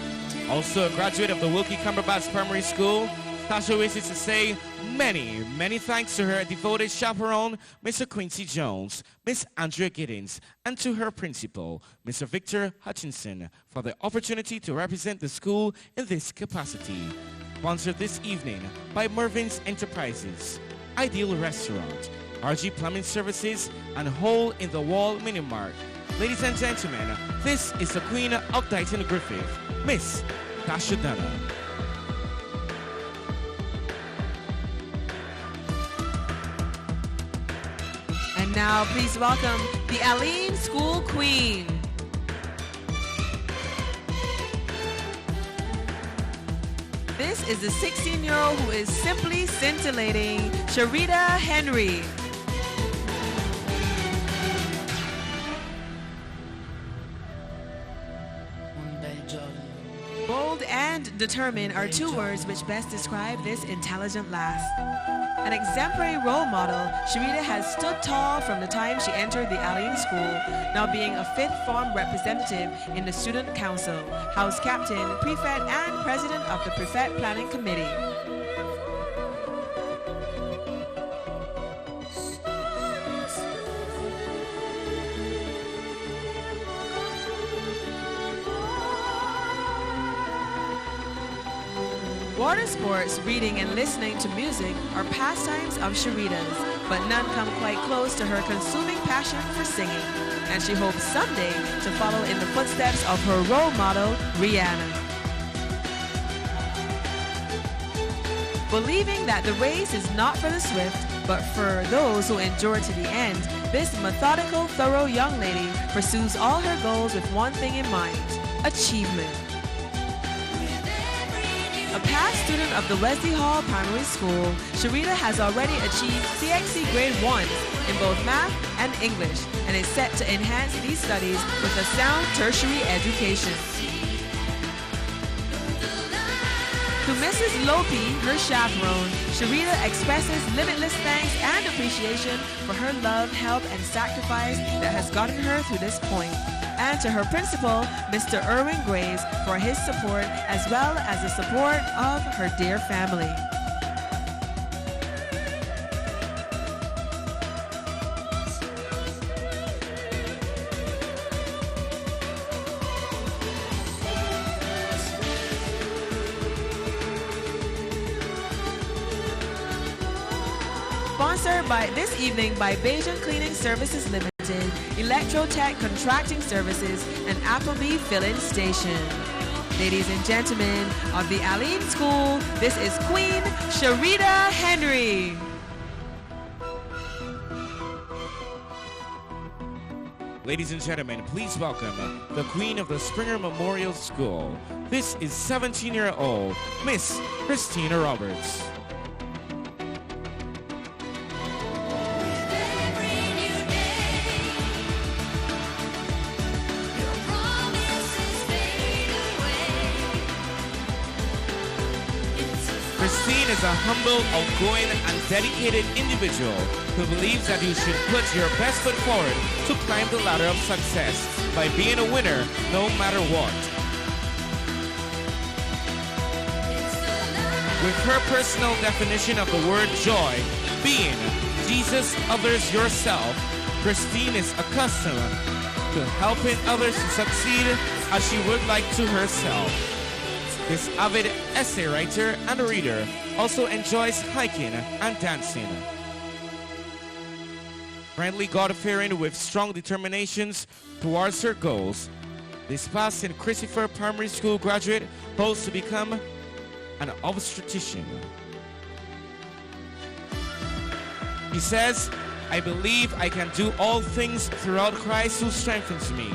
Also a graduate of the Wilkie Cumberbatch Primary School, Tasha wishes to say many thanks to her devoted chaperone, Mr. Quincy Jones, Miss Andrea Giddens, and to her principal, Mr. Victor Hutchinson, for the opportunity to represent the school in this capacity. Sponsored this evening by Mervin's Enterprises, Ideal Restaurant, RG Plumbing Services, and Hole in the Wall Mini Mart. Ladies and gentlemen, this is the Queen of Dighton Griffith, Miss Tasha Dana. And now please welcome the Aline School Queen. This is the 16-year-old who is simply scintillating, Sharita Henry. Bold and determined are two words which best describe this intelligent lass. An exemplary role model, Sharita has stood tall from the time she entered the Aline School, now being a fifth form representative in the Student Council, House Captain, Prefect, and President of the Prefect Planning Committee. Water sports, reading, and listening to music are pastimes of Sharita's, but none come quite close to her consuming passion for singing, and she hopes someday to follow in the footsteps of her role model, Rihanna. Believing that the race is not for the swift, but for those who endure to the end, this methodical, thorough young lady pursues all her goals with one thing in mind: achievement. A past student of the Wesley Hall Primary School, Sharita has already achieved CXC Grade 1 in both math and English and is set to enhance these studies with a sound tertiary education. To Mrs. Lopi, her chaperone, Sharita expresses limitless thanks and appreciation for her love, help, and sacrifice that has gotten her through this point. And to her principal, Mr. Irwin Graves, for his support as well as the support of her dear family. Sponsored by this evening by Pageant Cleaning Services Limited, Electrotech Contracting Services, and Appleby Filling Station. Ladies and gentlemen of the Aline School, this is Queen Sharita Henry. Ladies and gentlemen, please welcome the Queen of the Springer Memorial School. This is 17-year-old Miss Christina Roberts. Christine is a humble, outgoing, and dedicated individual who believes that you should put your best foot forward to climb the ladder of success by being a winner no matter what. With her personal definition of the word joy being Jesus, others, yourself, Christine is accustomed to helping others to succeed as she would like to herself. This avid essay writer and reader also enjoys hiking and dancing. Friendly, God-fearing, with strong determinations towards her goals, this past St. Christopher Primary School graduate hopes to become an obstetrician. He says, "I believe I can do all things throughout Christ who strengthens me."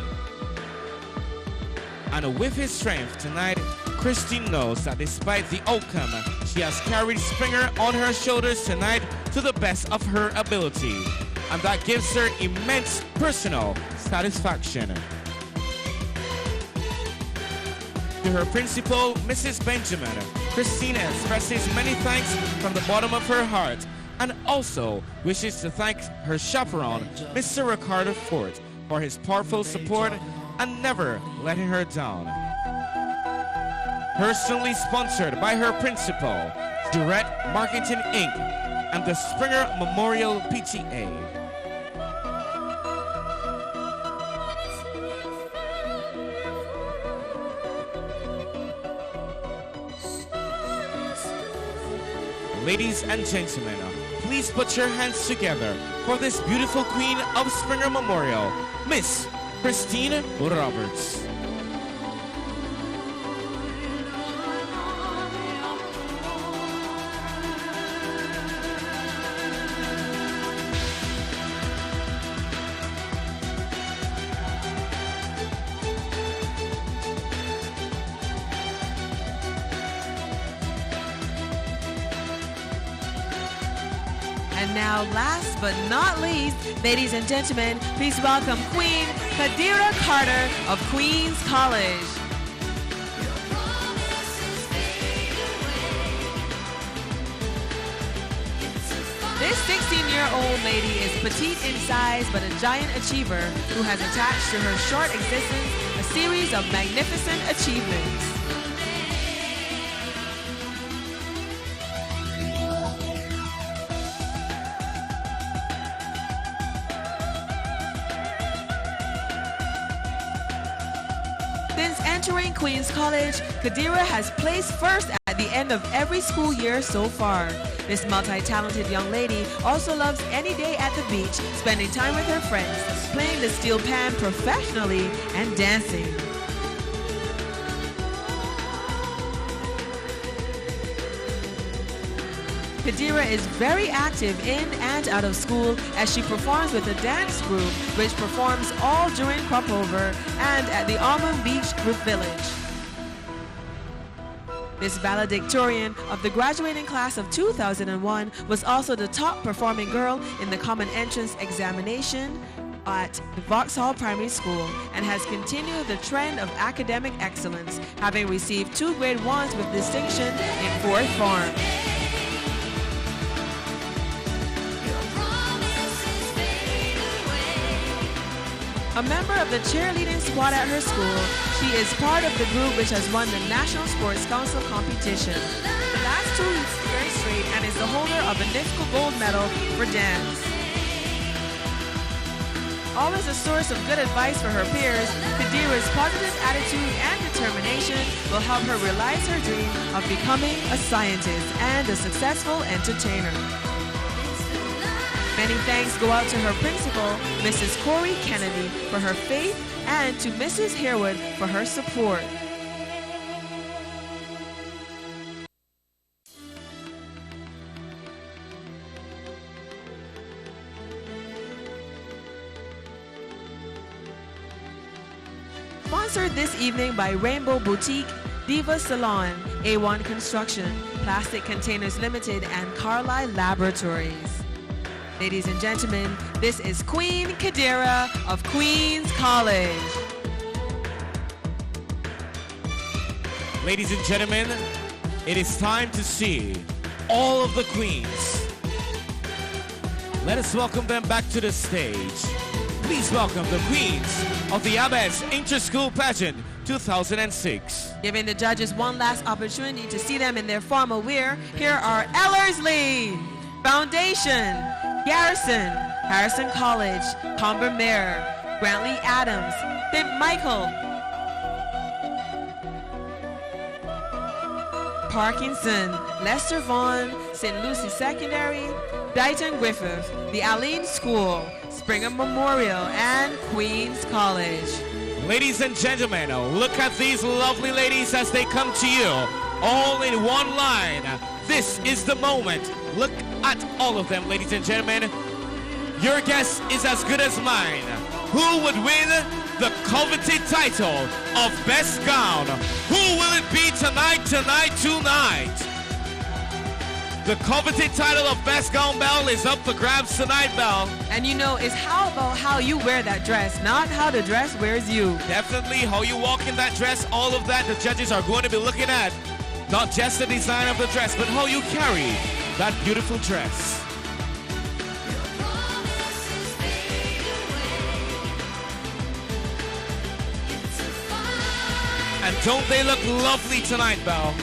And with his strength tonight, Christine knows that despite the outcome, she has carried Springer on her shoulders tonight to the best of her ability. And that gives her immense personal satisfaction. To her principal, Mrs. Benjamin, Christine expresses many thanks from the bottom of her heart and also wishes to thank her chaperone, Mr. Ricardo Fort, for his powerful support and never letting her down. Personally sponsored by her principal, Durrett Marketing Inc. and the Springer Memorial PTA. Ladies and gentlemen, please put your hands together for this beautiful queen of Springer Memorial, Miss Christine Roberts. And now, last but not least, ladies and gentlemen, please welcome Queen Kadira Carter of Queens College. This 16-year-old lady is petite in size but a giant achiever who has attached to her short existence a series of magnificent achievements. Since entering Queens College, Kadira has placed first at the end of every school year so far. This multi-talented young lady also loves any day at the beach, spending time with her friends, playing the steel pan professionally, and dancing. Kadira is very active in and out of school as she performs with a dance group which performs all during crop over and at the Almond Beach Group Village. This valedictorian of the graduating class of 2001 was also the top performing girl in the Common Entrance Examination at the Vauxhall Primary School and has continued the trend of academic excellence, having received 2 grade 1s with distinction in 4th form. A member of the cheerleading squad at her school, she is part of the group which has won the National Sports Council competition the last 2 years straight and is the holder of a NIFCO gold medal for dance. Always a source of good advice for her peers, Kadira's positive attitude and determination will help her realize her dream of becoming a scientist and a successful entertainer. Many thanks go out to her principal, Mrs. Corey Kennedy, for her faith, and to Mrs. Harewood for her support. Sponsored this evening by Rainbow Boutique, Diva Salon, A1 Construction, Plastic Containers Limited, and Carlisle Laboratories. Ladies and gentlemen, this is Queen Kadira of Queens College. Ladies and gentlemen, it is time to see all of the queens. Let us welcome them back to the stage. Please welcome the queens of the Abed Interschool Pageant 2006. Giving the judges one last opportunity to see them in their formal wear, here are Ellerslie, Foundation, Garrison, Harrison College, Combermere, Grantley Adams, St. Michael, Parkinson, Lester Vaughan, St. Lucie Secondary, Dighton Griffith, the Aline School, Springer Memorial, and Queens College. Ladies and gentlemen, look at these lovely ladies as they come to you, all in one line. This is the moment. Look at all of them, ladies and gentlemen. Your guess is as good as mine. Who would win the coveted title of Best Gown? Who will it be tonight? The coveted title of Best Gown, Belle, is up for grabs tonight, Belle. And you know, it's how about how you wear that dress, not how the dress wears you. Definitely how you walk in that dress, all of that the judges are going to be looking at. Not just the design of the dress, but how you carry that beautiful dress. Don't they look lovely tonight, Belle?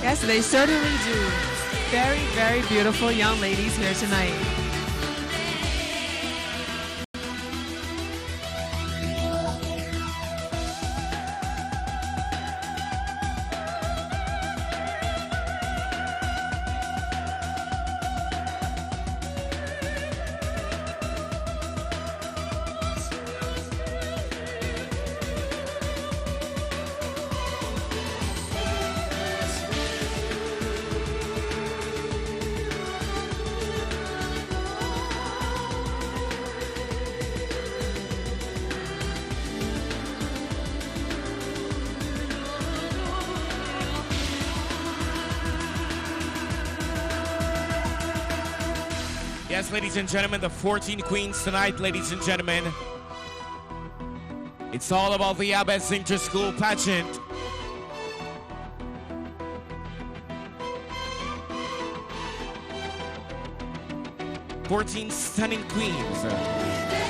Yes, they certainly do. Very, very beautiful young ladies here tonight. Yes, ladies and gentlemen, the 14 queens tonight, ladies and gentlemen. It's all about the Abed Interschool Pageant. 14 stunning queens.